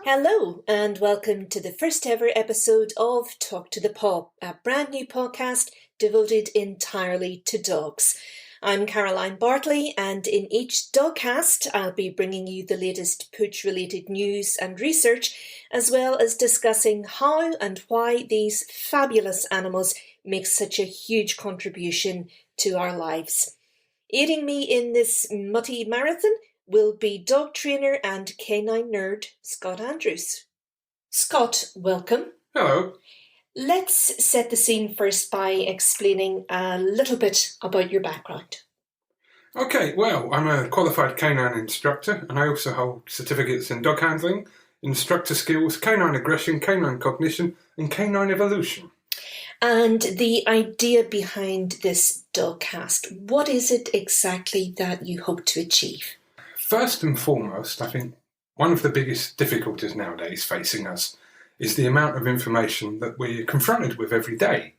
Hello, and welcome to the first ever episode of Talk2ThePaw, a brand new podcast devoted entirely to dogs. I'm Caroline Bartley, and in each dogcast, I'll be bringing you the latest pooch-related news and research, as well as discussing how and why these fabulous animals make such a huge contribution to our lives. Aiding me in this muddy marathon will be dog trainer and canine nerd Scott Andrews. Scott, welcome. Hello. Let's set the scene first by explaining a little bit about your background. Okay, well, I'm a qualified canine instructor and I also hold certificates in dog handling, instructor skills, canine aggression, canine cognition and canine evolution. And the idea behind this dogcast, what is it exactly that you hope to achieve? First and foremost, I think one of the biggest difficulties nowadays facing us is the amount of information that we're confronted with every day.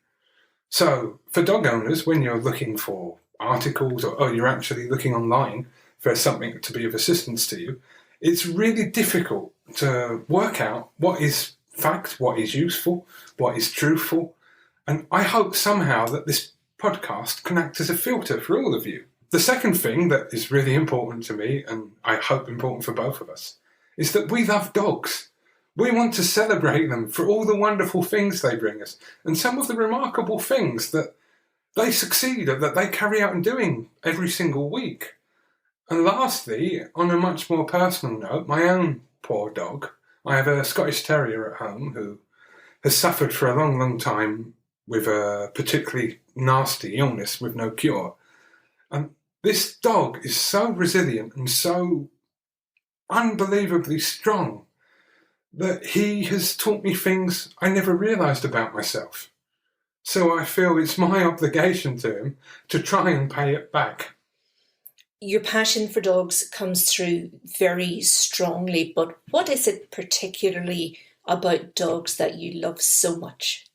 So, for dog owners, when you're looking for articles or you're actually looking online for something to be of assistance to you, it's really difficult to work out what is fact, what is useful, what is truthful. And I hope somehow that this podcast can act as a filter for all of you. The second thing that is really important to me, and I hope important for both of us, is that we love dogs. We want to celebrate them for all the wonderful things they bring us and some of the remarkable things that they succeed at, that they carry out in doing every single week. And lastly, on a much more personal note, my own poor dog, I have a Scottish Terrier at home who has suffered for a long, long time with a particularly nasty illness with no cure. And this dog is so resilient and so unbelievably strong that he has taught me things I never realised about myself. So I feel it's my obligation to him to try and pay it back. Your passion for dogs comes through very strongly, but what is it particularly about dogs that you love so much?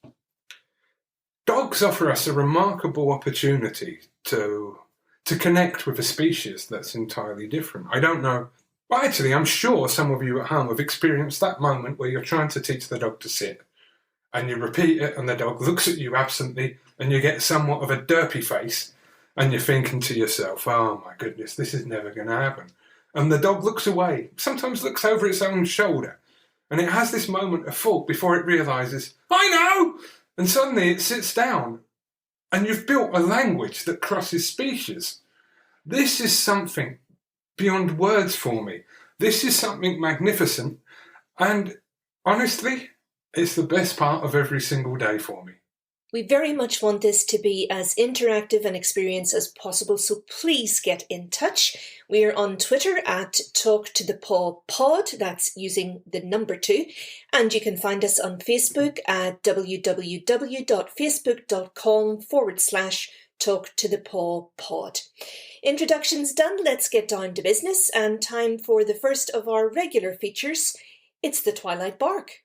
Dogs offer us a remarkable opportunity to connect with a species that's entirely different. I don't know. Well, actually, I'm sure some of you at home have experienced that moment where you're trying to teach the dog to sit and you repeat it and the dog looks at you absently and you get somewhat of a derpy face and you're thinking to yourself, oh my goodness, this is never going to happen. And the dog looks away, sometimes looks over its own shoulder, and it has this moment of thought before it realises, I know! And suddenly it sits down and you've built a language that crosses species. This is something beyond words for me. This is something magnificent, and honestly, it's the best part of every single day for me. We very much want this to be as interactive an experience as possible, so please get in touch. We're on Twitter at Talk2ThePaw Pod, that's using the number 2, and you can find us on Facebook at www.facebook.com/Talk2ThePaw Pod. Introductions done, let's get down to business, and time for the first of our regular features. It's the Twilight Bark.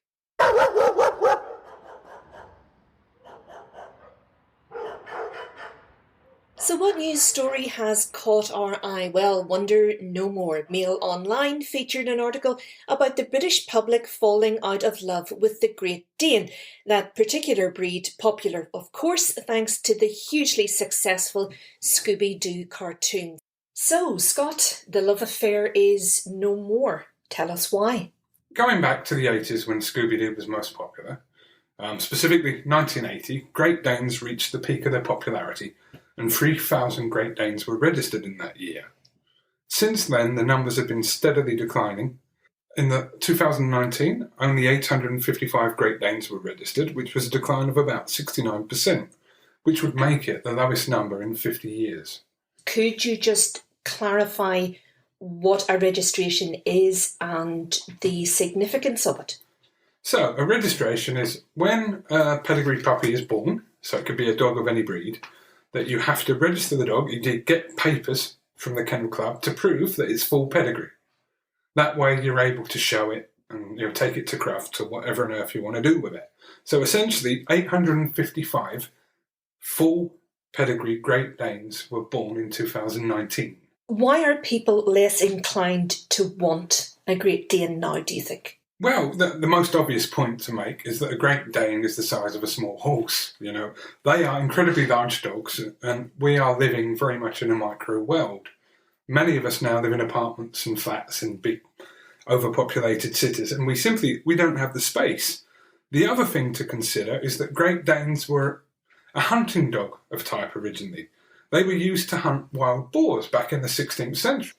So what news story has caught our eye? Well, wonder no more. Mail Online featured an article about the British public falling out of love with the Great Dane, that particular breed, popular, of course, thanks to the hugely successful Scooby-Doo cartoon. So, Scott, the love affair is no more. Tell us why. Going back to the 80s when Scooby-Doo was most popular, specifically 1980, Great Danes reached the peak of their popularity, and 3,000 Great Danes were registered in that year. Since then, the numbers have been steadily declining. In 2019, only 855 Great Danes were registered, which was a decline of about 69%, which would make it the lowest number in 50 years. Could you just clarify what a registration is and the significance of it? So, a registration is when a pedigree puppy is born, so it could be a dog of any breed, that you have to register the dog, you get papers from the kennel club to prove that it's full pedigree. That way you're able to show it and take it to craft or whatever on earth you want to do with it. So essentially 855 full pedigree Great Danes were born in 2019. Why are people less inclined to want a Great Dane now, do you think? Well, the most obvious point to make is that a Great Dane is the size of a small horse. They are incredibly large dogs, and we are living very much in a micro world. Many of us now live in apartments and flats in big, overpopulated cities, and we don't have the space. The other thing to consider is that Great Danes were a hunting dog of type originally. They were used to hunt wild boars back in the 16th century.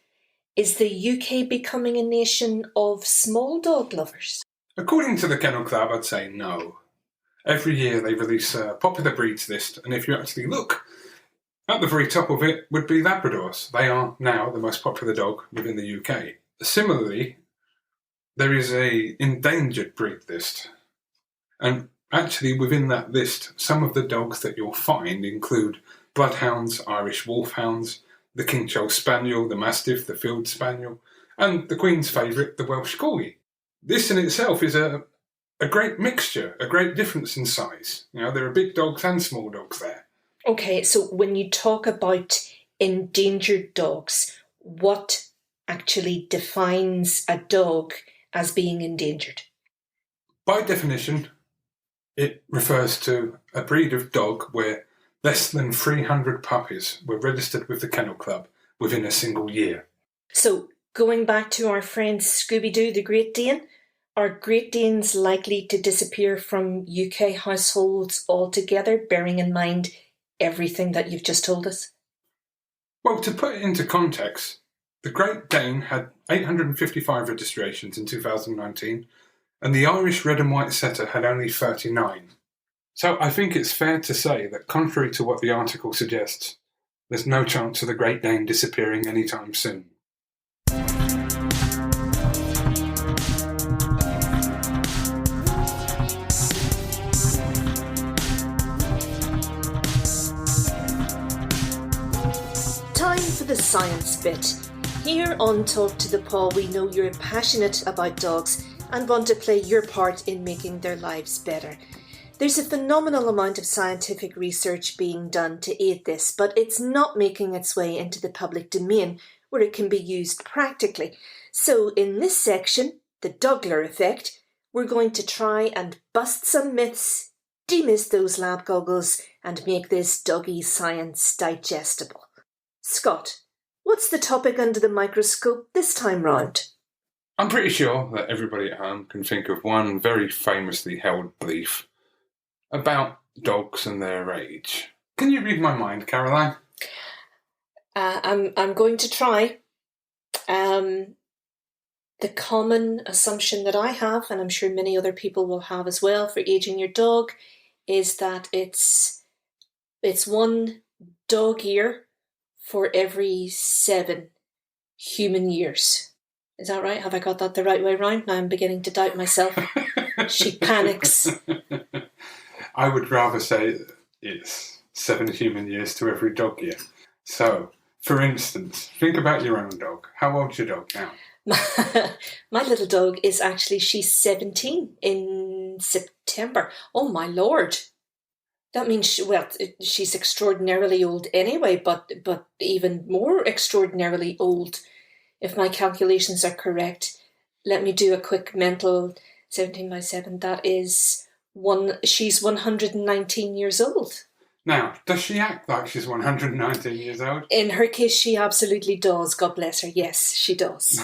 Is the UK becoming a nation of small dog lovers? According to the Kennel Club, I'd say no. Every year they release a popular breeds list, and if you actually look, at the very top of it would be Labradors. They are now the most popular dog within the UK. Similarly, there is an endangered breed list, and actually within that list, some of the dogs that you'll find include bloodhounds, Irish wolfhounds, the King Charles Spaniel, the Mastiff, the Field Spaniel, and the Queen's favourite, the Welsh Corgi. This in itself is a great mixture, a great difference in size. There are big dogs and small dogs there. Okay, so when you talk about endangered dogs, what actually defines a dog as being endangered? By definition, it refers to a breed of dog where less than 300 puppies were registered with the Kennel Club within a single year. So, going back to our friend Scooby-Doo the Great Dane, are Great Danes likely to disappear from UK households altogether, bearing in mind everything that you've just told us? Well, to put it into context, the Great Dane had 855 registrations in 2019, and the Irish Red and White Setter had only 39. So I think it's fair to say that contrary to what the article suggests, there's no chance of the Great Dane disappearing anytime soon. Time for the science bit. Here on Talk to the Paw, we know you're passionate about dogs and want to play your part in making their lives better. There's a phenomenal amount of scientific research being done to aid this, but it's not making its way into the public domain where it can be used practically. So in this section, the Dogler effect, we're going to try and bust some myths, demyth those lab goggles, and make this doggy science digestible. Scott, what's the topic under the microscope this time round? I'm pretty sure that everybody at home can think of one very famously held belief about dogs and their age. Can you read my mind, Caroline? I'm going to try. The common assumption that I have, and I'm sure many other people will have as well, for aging your dog, is that it's one dog year for every 7 human years. Is that right? Have I got that the right way round? Now I'm beginning to doubt myself. She panics. I would rather say it's 7 human years to every dog year. So, for instance, think about your own dog. How old's your dog now? My little dog is actually, she's 17 in September. Oh my Lord. That means, she's extraordinarily old anyway, but even more extraordinarily old, if my calculations are correct. Let me do a quick mental 17 by 7. That is she's 119 years old. Now, does she act like she's 119 years old? In her case, she absolutely does. God bless her. Yes, she does.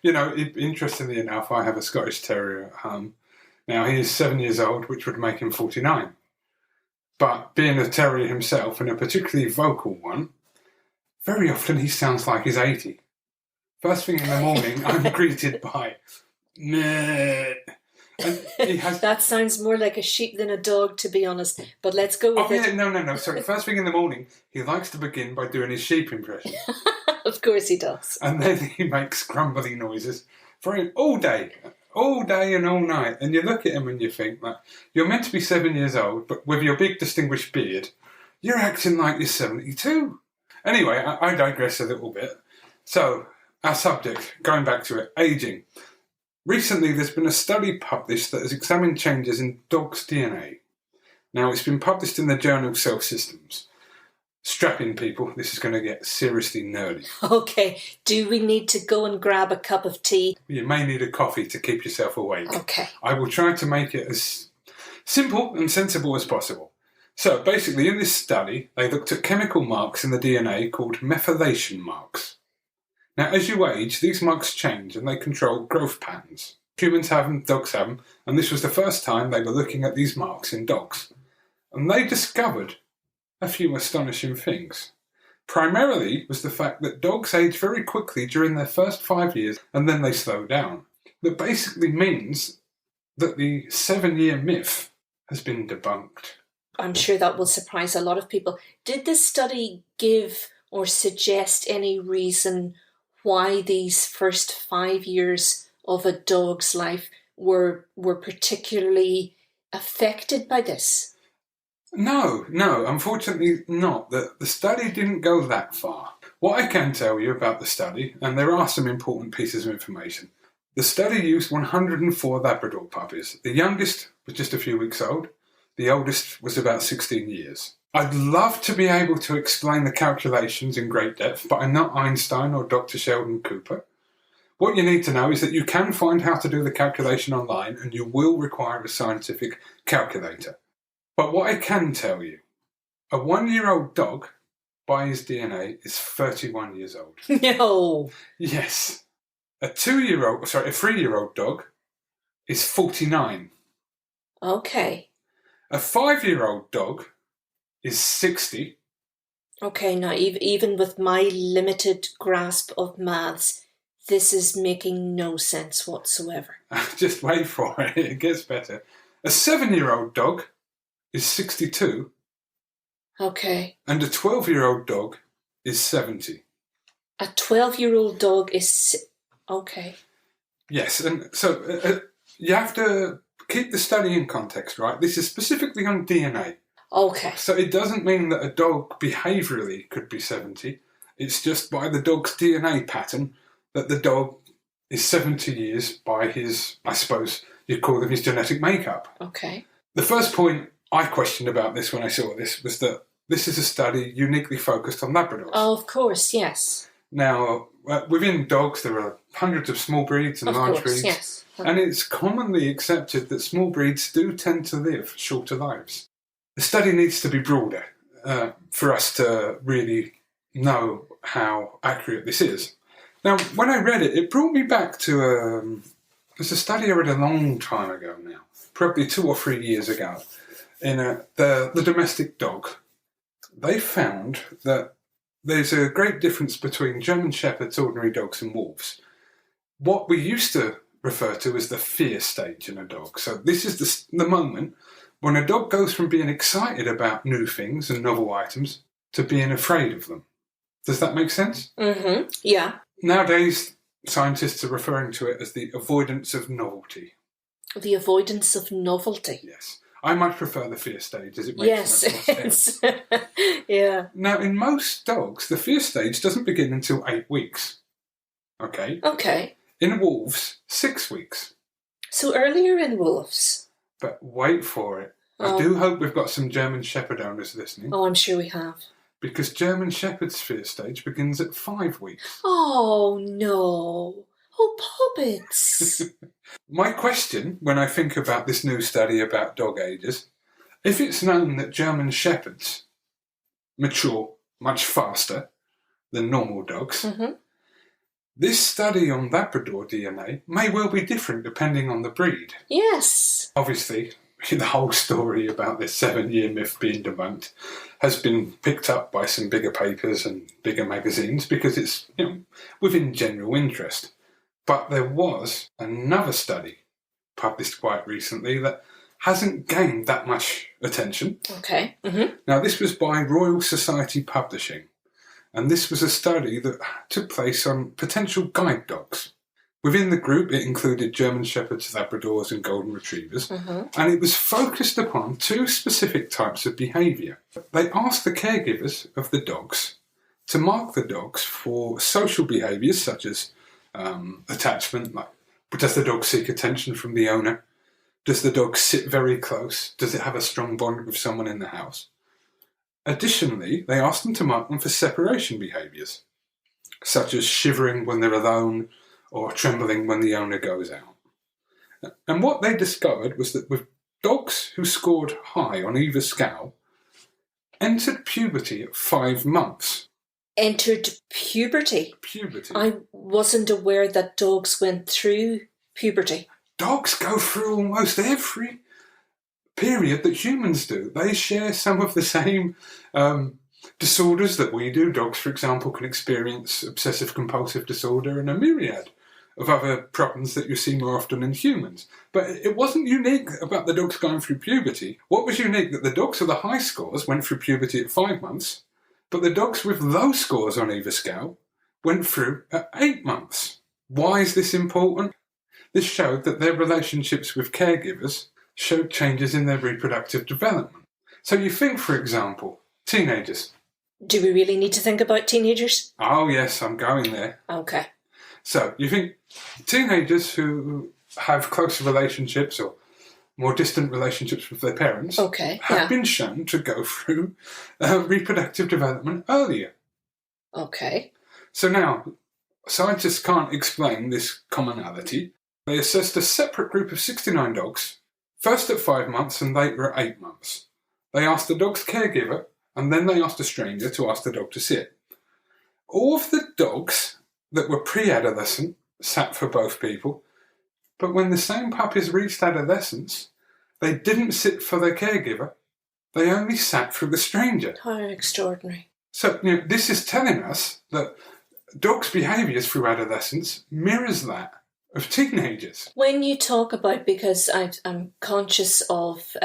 Interestingly enough, I have a Scottish Terrier at home. Now, he is 7 years old, which would make him 49. But being a terrier himself, and a particularly vocal one, very often he sounds like he's 80. First thing in the morning, I'm greeted by meh. And he has... That sounds more like a sheep than a dog, to be honest. But let's go with it. No. Sorry. First thing in the morning, he likes to begin by doing his sheep impression. Of course he does. And then he makes grumbly noises for him all day and all night. And you look at him and you think, like, you're meant to be 7 years old, but with your big distinguished beard, you're acting like you're 72. Anyway, I digress a little bit. So, our subject, going back to it, ageing. Recently, there's been a study published that has examined changes in dogs' DNA. Now, it's been published in the journal Cell Systems. Strap in, people. This is going to get seriously nerdy. Okay, do we need to go and grab a cup of tea? You may need a coffee to keep yourself awake. Okay. I will try to make it as simple and sensible as possible. So basically, in this study, they looked at chemical marks in the DNA called methylation marks. Now, as you age, these marks change and they control growth patterns. Humans have them, dogs have them, and this was the first time they were looking at these marks in dogs. And they discovered a few astonishing things. Primarily was the fact that dogs age very quickly during their first 5 years and then they slow down. That basically means that the 7-year myth has been debunked. I'm sure that will surprise a lot of people. Did this study give or suggest any reason why these first 5 years of a dog's life were particularly affected by this? No, unfortunately not. The study didn't go that far. What I can tell you about the study, and there are some important pieces of information, the study used 104 Labrador puppies. The youngest was just a few weeks old. The oldest was about 16 years. I'd love to be able to explain the calculations in great depth, but I'm not Einstein or Dr. Sheldon Cooper. What you need to know is that you can find how to do the calculation online and you will require a scientific calculator. But what I can tell you, a 1-year-old dog, by his DNA, is 31 years old. No. Yes. A 3-year-old dog is 49. Okay. A 5-year-old dog is 60. Okay, now even with my limited grasp of maths, this is making no sense whatsoever. Just wait for it, it gets better. A 7-year-old dog is 62. Okay. And a 12-year-old dog is 70. A 12-year-old dog is... Okay. Yes, and so you have to keep the study in context, right? This is specifically on DNA. Okay. So it doesn't mean that a dog behaviourally could be 70. It's just by the dog's DNA pattern that the dog is 70 years by his, I suppose you'd call them his genetic makeup. Okay. The first point I questioned about this when I saw this was that this is a study uniquely focused on Labradors. Oh, of course, yes. Now, within dogs, there are hundreds of small breeds and large breeds. Yes. And it's commonly accepted that small breeds do tend to live shorter lives. The study needs to be broader for us to really know how accurate this is. Now, when I read it, it brought me back to there's a study I read a long time ago now, probably 2 or 3 years ago, in the domestic dog. They found that there's a great difference between German Shepherds, ordinary dogs, and wolves. What we used to refer to as the fear stage in a dog. So this is the moment when a dog goes from being excited about new things and novel items to being afraid of them. Does that make sense? Mm-hmm. Yeah. Nowadays, scientists are referring to it as the avoidance of novelty. The avoidance of novelty. Yes. I much prefer the fear stage as it makes much more sense. Yeah. Now, in most dogs, the fear stage doesn't begin until 8 weeks. Okay? Okay. In wolves, 6 weeks. So earlier in wolves. But wait for it. Oh. I do hope we've got some German Shepherd owners listening. Oh, I'm sure we have. Because German Shepherd's fear stage begins at 5 weeks. Oh, no. Oh, puppets. My question, when I think about this new study about dog ages, if it's known that German Shepherds mature much faster than normal dogs, Mm-hmm. this study on Labrador DNA may well be different depending on the breed. Yes. Obviously, the whole story about this 7-year myth being debunked has been picked up by some bigger papers and bigger magazines because it's within general interest. But there was another study published quite recently that hasn't gained that much attention. Okay. Mm-hmm. Now, this was by Royal Society Publishing, and this was a study that took place on potential guide dogs. Within the group, it included German Shepherds, Labradors, and Golden Retrievers, and it was focused upon 2 specific types of behaviour. They asked the caregivers of the dogs to mark the dogs for social behaviours such as attachment, like does the dog seek attention from the owner? Does the dog sit very close? Does it have a strong bond with someone in the house? Additionally, they asked them to mark them for separation behaviours, such as shivering when they're alone or trembling when the owner goes out. And what they discovered was that with dogs who scored high on either scale, entered puberty at 5 months. Entered puberty? Puberty. I wasn't aware that dogs went through puberty. Dogs go through almost every period that humans do. They share some of the same disorders that we do. Dogs, for example, can experience obsessive-compulsive disorder and a myriad of other problems that you see more often in humans. But it wasn't unique about the dogs going through puberty. What was unique that the dogs with the high scores went through puberty at 5 months, but the dogs with low scores on either scale went through at 8 months. Why is this important? This showed that their relationships with caregivers showed changes in their reproductive development. So you think, for example, teenagers. Do we really need to think about teenagers? Oh yes, I'm going there. Okay. So you think teenagers who have closer relationships or more distant relationships with their parents have been shown to go through reproductive development earlier. Okay. So now, scientists can't explain this commonality. They assessed a separate group of 69 dogs, first at 5 months and later at 8 months. They asked the dog's caregiver, and then they asked a stranger to ask the dog to sit. All of the dogs that were pre-adolescent sat for both people, but when the same puppies reached adolescence, they didn't sit for their caregiver, they only sat for the stranger. How extraordinary. So this is telling us that dogs' behaviours through adolescence mirrors that of teenagers. When you talk about, because I'm conscious of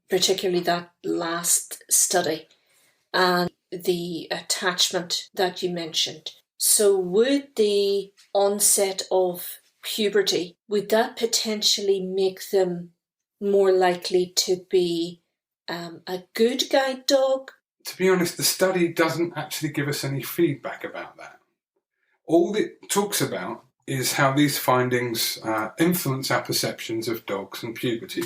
particularly that last study and the attachment that you mentioned, so would the onset of puberty, would that potentially make them more likely to be a good guide dog? To be honest, the study doesn't actually give us any feedback about that. All it talks about is how these findings influence our perceptions of dogs and puberty.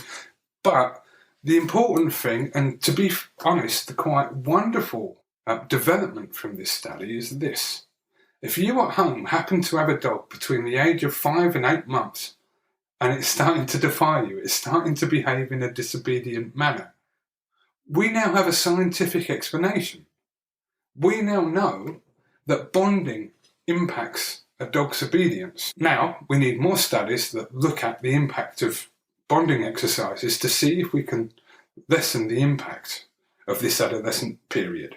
But the important thing, and to be honest, the quite wonderful development from this study is this. If you at home happen to have a dog between the age of 5 and 8 months, and it's starting to defy you, it's starting to behave in a disobedient manner, we now have a scientific explanation. We now know that bonding impacts a dog's obedience. Now, we need more studies that look at the impact of bonding exercises to see if we can lessen the impact of this adolescent period.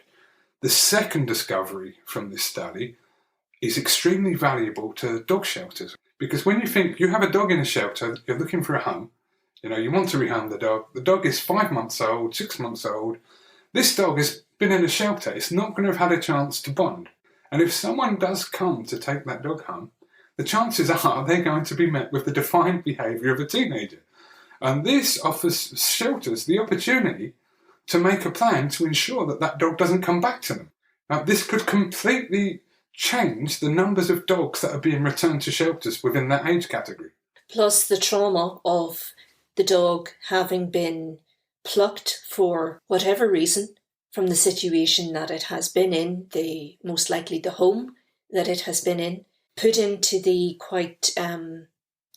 The second discovery from this study is extremely valuable to dog shelters, because when you think you have a dog in a shelter, you're looking for a home, you want to rehome the dog is 5 months old, 6 months old, this dog has been in a shelter, it's not going to have had a chance to bond. And if someone does come to take that dog home, the chances are they're going to be met with the defiant behaviour of a teenager. And this offers shelters the opportunity to make a plan to ensure that that dog doesn't come back to them. Now, this could completely change the numbers of dogs that are being returned to shelters within that age category. Plus the trauma of the dog having been plucked for whatever reason from the situation that it has been in, most likely the home that it has been in, put into the quite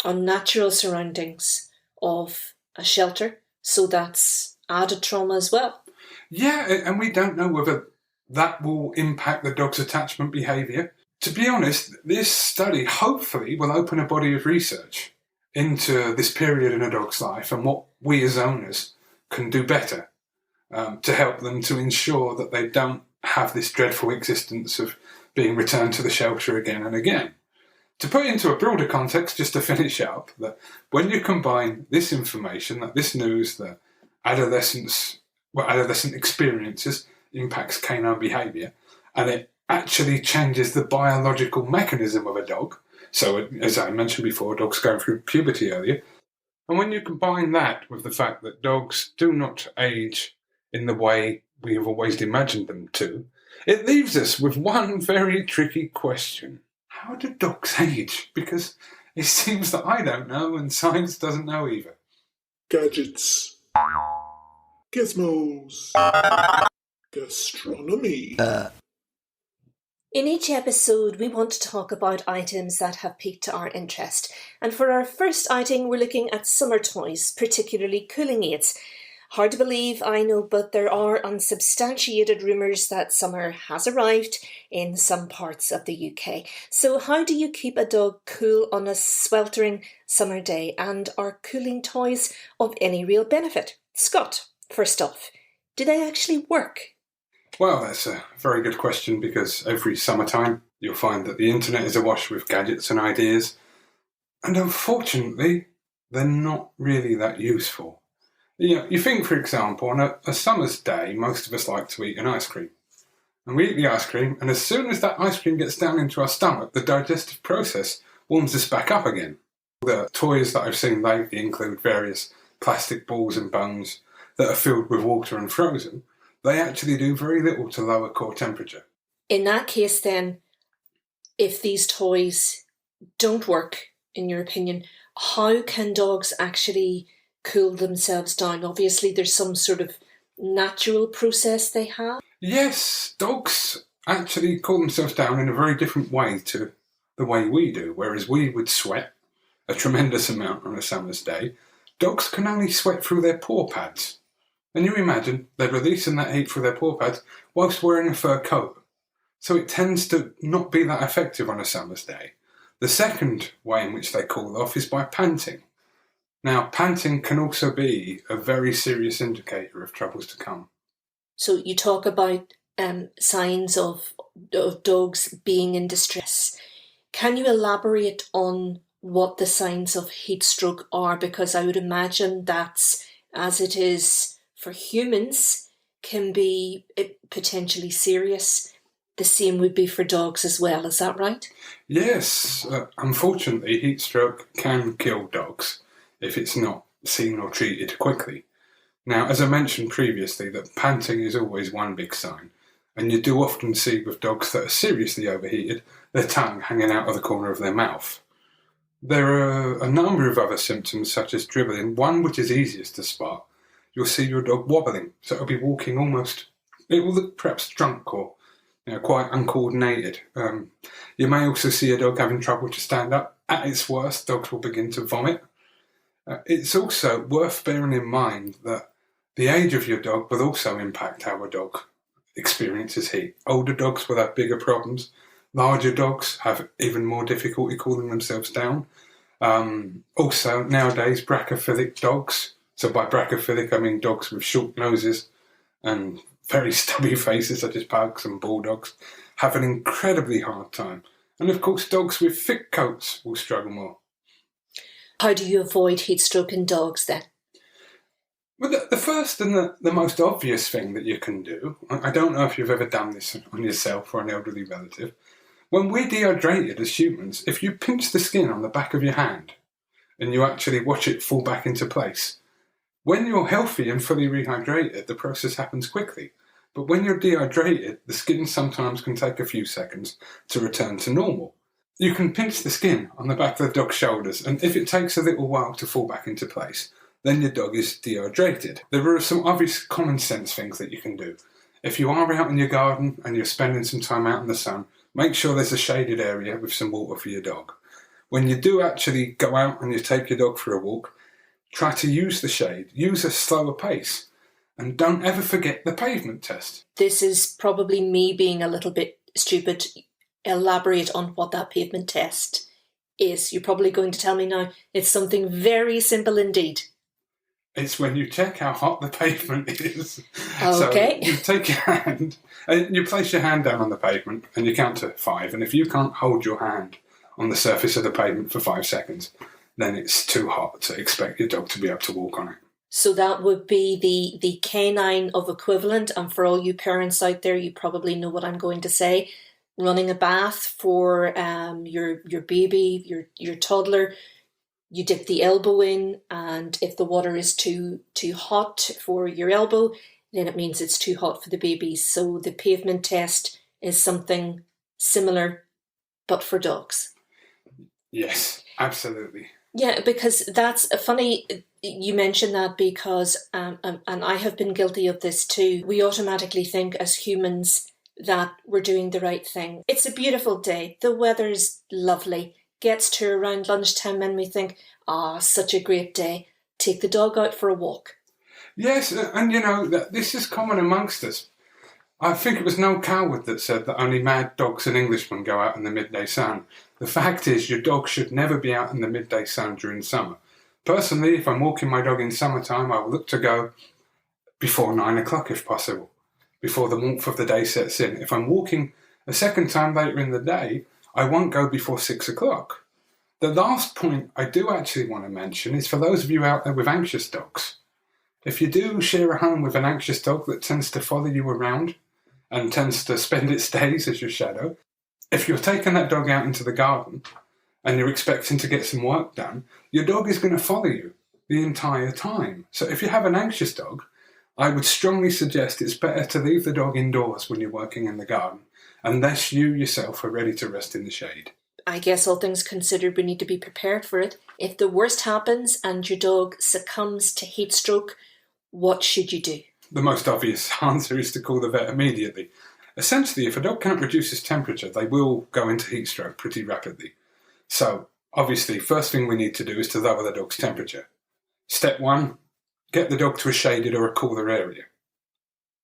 unnatural surroundings of a shelter. So that's added trauma as well. Yeah, and we don't know whether that will impact the dog's attachment behaviour. To be honest, this study hopefully will open a body of research into this period in a dog's life and what we as owners can do better to help them to ensure that they don't have this dreadful existence of being returned to the shelter again and again. To put it into a broader context, just to finish up, that when you combine this information, that this news, that adolescent experiences impacts canine behaviour, and it actually changes the biological mechanism of a dog. So, as I mentioned before, dogs going through puberty earlier. And when you combine that with the fact that dogs do not age in the way we have always imagined them to, it leaves us with one very tricky question. How do dogs age? Because it seems that I don't know and science doesn't know either. Gadgets. Gizmos. Gastronomy. In each episode, we want to talk about items that have piqued our interest. And for our first outing, we're looking at summer toys, particularly cooling aids. Hard to believe, I know, but there are unsubstantiated rumours that summer has arrived in some parts of the UK. So how do you keep a dog cool on a sweltering summer day? And are cooling toys of any real benefit? Scott, first off, do they actually work? Well, that's a very good question, because every summertime you'll find that the internet is awash with gadgets and ideas, and unfortunately, they're not really that useful. You think, for example, on a summer's day, most of us like to eat an ice cream. And we eat the ice cream, and as soon as that ice cream gets down into our stomach, the digestive process warms us back up again. The toys that I've seen lately include various plastic balls and bones that are filled with water and frozen. They actually do very little to lower core temperature. In that case, then, if these toys don't work, in your opinion, how can dogs actually cool themselves down? Obviously, there's some sort of natural process they have. Yes, dogs actually cool themselves down in a very different way to the way we do. Whereas we would sweat a tremendous amount on a summer's day, dogs can only sweat through their paw pads. And you imagine they're releasing that heat through their paw pads whilst wearing a fur coat. So it tends to not be that effective on a summer's day. The second way in which they cool off is by panting. Now, panting can also be a very serious indicator of troubles to come. So you talk about signs of dogs being in distress. Can you elaborate on what the signs of heat stroke are? Because I would imagine that's, as it is for humans, can be potentially serious. The same would be for dogs as well, is that right? Yes, unfortunately, heat stroke can kill dogs if it's not seen or treated quickly. Now, as I mentioned previously, that panting is always one big sign, and you do often see with dogs that are seriously overheated, their tongue hanging out of the corner of their mouth. There are a number of other symptoms, such as dribbling. One which is easiest to spot, you'll see your dog wobbling, so it'll be walking almost, it will look perhaps drunk or quite uncoordinated. You may also see a dog having trouble to stand up. At its worst, dogs will begin to vomit. It's also worth bearing in mind that the age of your dog will also impact how a dog experiences heat. Older dogs will have bigger problems. Larger dogs have even more difficulty cooling themselves down. Also, nowadays, brachyphilic dogs, so by brachyphilic I mean dogs with short noses and very stubby faces, such as pugs and bulldogs, have an incredibly hard time. And of course, dogs with thick coats will struggle more. How do you avoid heat stroke in dogs then? Well, the first and the most obvious thing that you can do, I don't know if you've ever done this on yourself or an elderly relative, when we're dehydrated as humans, if you pinch the skin on the back of your hand and you actually watch it fall back into place, when you're healthy and fully rehydrated, the process happens quickly. But when you're dehydrated, the skin sometimes can take a few seconds to return to normal. You can pinch the skin on the back of the dog's shoulders, and if it takes a little while to fall back into place, then your dog is dehydrated. There are some obvious common sense things that you can do. If you are out in your garden and you're spending some time out in the sun, make sure there's a shaded area with some water for your dog. When you do actually go out and you take your dog for a walk, try to use the shade, use a slower pace, and don't ever forget the pavement test. This is probably me being a little bit stupid. Elaborate on what that pavement test is. You're probably going to tell me now it's something very simple indeed. It's when you check how hot the pavement is. Okay. So you take your hand, and you place your hand down on the pavement, and you count to 5. And if you can't hold your hand on the surface of the pavement for 5 seconds, then it's too hot to expect your dog to be able to walk on it. So that would be the canine of equivalent. And for all you parents out there, you probably know what I'm going to say. Running a bath for your baby, your toddler, you dip the elbow in, and if the water is too hot for your elbow, then it means it's too hot for the baby. So the pavement test is something similar, but for dogs. Yes, absolutely. Yeah, because that's funny. You mentioned that because, and I have been guilty of this too, we automatically think as humans that we're doing the right thing. It's a beautiful day. The weather's lovely. Gets to around lunchtime and we think, such a great day. Take the dog out for a walk. Yes, and this is common amongst us. I think it was Noel Coward that said that only mad dogs and Englishmen go out in the midday sun. The fact is, your dog should never be out in the midday sun during summer. Personally, if I'm walking my dog in summertime, I will look to go before 9 o'clock if possible, before the warmth of the day sets in. If I'm walking a second time later in the day, I won't go before 6 o'clock. The last point I do actually want to mention is for those of you out there with anxious dogs. If you do share a home with an anxious dog that tends to follow you around and tends to spend its days as your shadow, if you're taking that dog out into the garden and you're expecting to get some work done, your dog is going to follow you the entire time. So if you have an anxious dog, I would strongly suggest it's better to leave the dog indoors when you're working in the garden, unless you yourself are ready to rest in the shade. I guess all things considered, we need to be prepared for it. If the worst happens and your dog succumbs to heat stroke, what should you do? The most obvious answer is to call the vet immediately. Essentially, if a dog can't reduce its temperature, they will go into heat stroke pretty rapidly. So, obviously, first thing we need to do is to lower the dog's temperature. Step 1, get the dog to a shaded or a cooler area.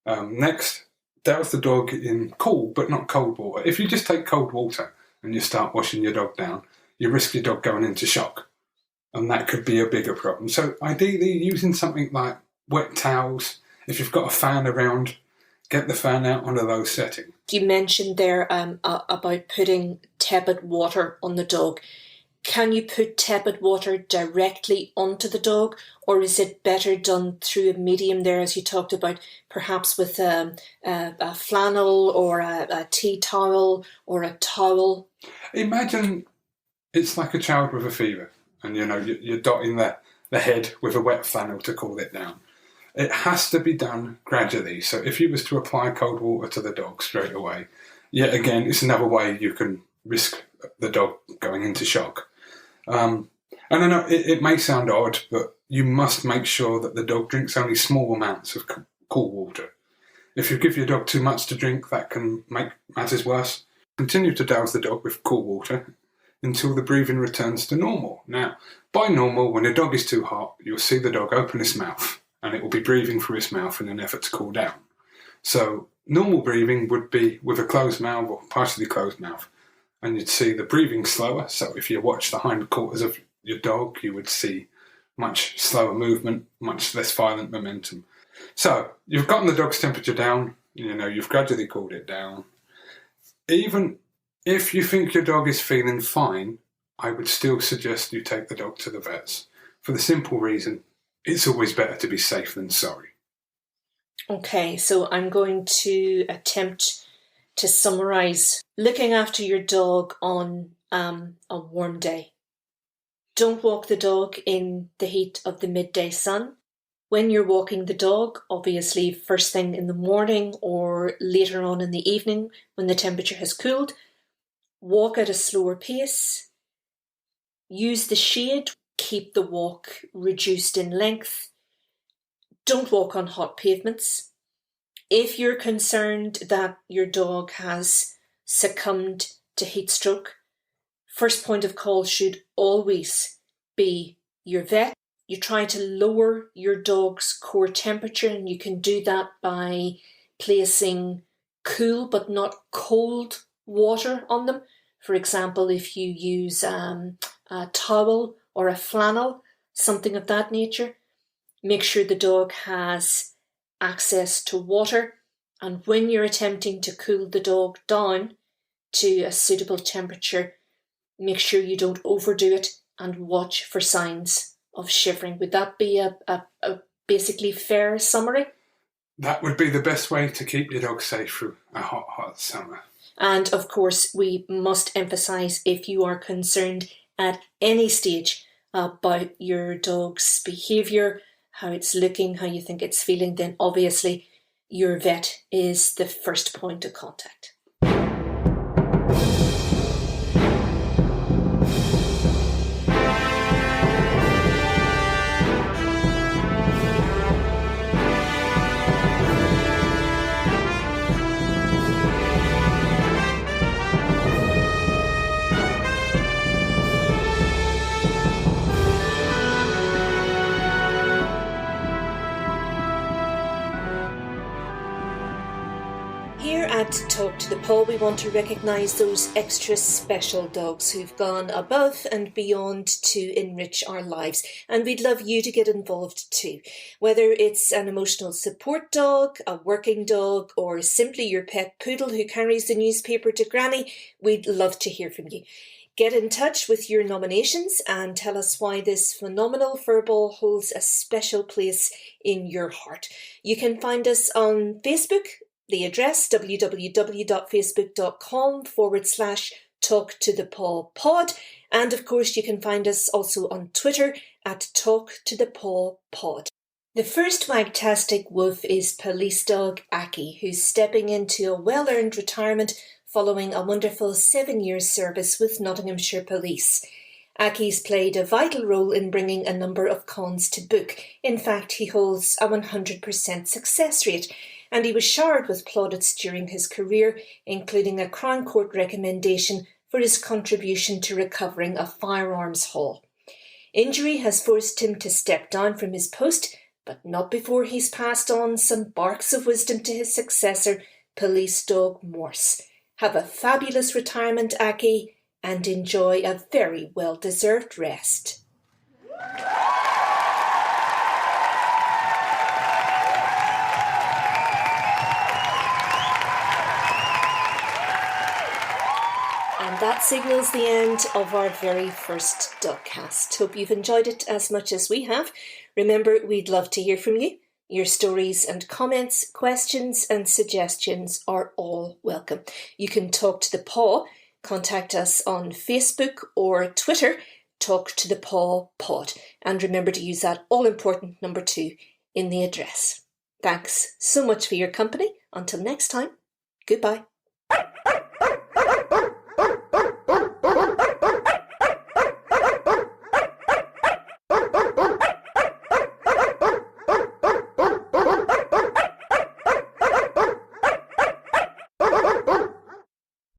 Next, douse the dog in cool but not cold water. If you just take cold water and you start washing your dog down, you risk your dog going into shock. And that could be a bigger problem. So ideally, using something like wet towels. If you've got a fan around, get the fan out under those settings. You mentioned there about putting tepid water on the dog. Can you put tepid water directly onto the dog, or is it better done through a medium there, as you talked about, perhaps with a flannel or a tea towel or a towel? Imagine it's like a child with a fever and you're dotting the head with a wet flannel to cool it down. It has to be done gradually. So if you was to apply cold water to the dog straight away, yet again, it's another way you can risk the dog going into shock. And I know it may sound odd, but you must make sure that the dog drinks only small amounts of cool water. If you give your dog too much to drink, that can make matters worse. Continue to douse the dog with cool water until the breathing returns to normal. Now, by normal, when the dog is too hot, you'll see the dog open its mouth and it will be breathing through its mouth in an effort to cool down. So normal breathing would be with a closed mouth or partially closed mouth, and you'd see the breathing slower. So if you watch the hindquarters of your dog, you would see much slower movement, much less violent momentum. So you've gotten the dog's temperature down, you've gradually cooled it down. Even if you think your dog is feeling fine, I would still suggest you take the dog to the vets, for the simple reason it's always better to be safe than sorry. Okay, so I'm going to attempt to summarise. Looking after your dog on a warm day. Don't walk the dog in the heat of the midday sun. When you're walking the dog, obviously first thing in the morning or later on in the evening when the temperature has cooled, walk at a slower pace. Use the shade. Keep the walk reduced in length. Don't walk on hot pavements. If you're concerned that your dog has succumbed to heat stroke, first point of call should always be your vet. You try to lower your dog's core temperature, and you can do that by placing cool but not cold water on them. For example, if you use a towel or a flannel, something of that nature, make sure the dog has access to water. And when you're attempting to cool the dog down to a suitable temperature, make sure you don't overdo it and watch for signs of shivering. Would that be a basically fair summary? That would be the best way to keep your dog safe through a hot, hot summer. And of course, we must emphasise, if you are concerned at any stage about your dog's behaviour, how it's looking, how you think it's feeling, then obviously your vet is the first point of contact. At Talk to the Paw, we want to recognise those extra special dogs who've gone above and beyond to enrich our lives. And we'd love you to get involved too. Whether it's an emotional support dog, a working dog, or simply your pet poodle who carries the newspaper to Granny, we'd love to hear from you. Get in touch with your nominations and tell us why this phenomenal furball holds a special place in your heart. You can find us on Facebook. The address, www.facebook.com/Talk2ThePaw pod. And of course, you can find us also on Twitter at Talk2ThePaw pod. The first Wagtastic Woof is police dog Aki, who's stepping into a well-earned retirement following a wonderful 7-year service with Nottinghamshire Police. Aki's played a vital role in bringing a number of cons to book. In fact, he holds a 100% success rate, and he was showered with plaudits during his career, including a Crown Court recommendation for his contribution to recovering a firearms haul. Injury has forced him to step down from his post, but not before he's passed on some barks of wisdom to his successor, police dog Morse. Have a fabulous retirement, Aki, and enjoy a very well-deserved rest. And that signals the end of our very first Dogcast. Hope you've enjoyed it as much as we have. Remember, we'd love to hear from you. Your stories and comments, questions and suggestions are all welcome. You can talk to the paw. Contact us on Facebook or Twitter, Talk to the Paw pod. And remember to use that all-important number 2 in the address. Thanks so much for your company. Until next time, goodbye.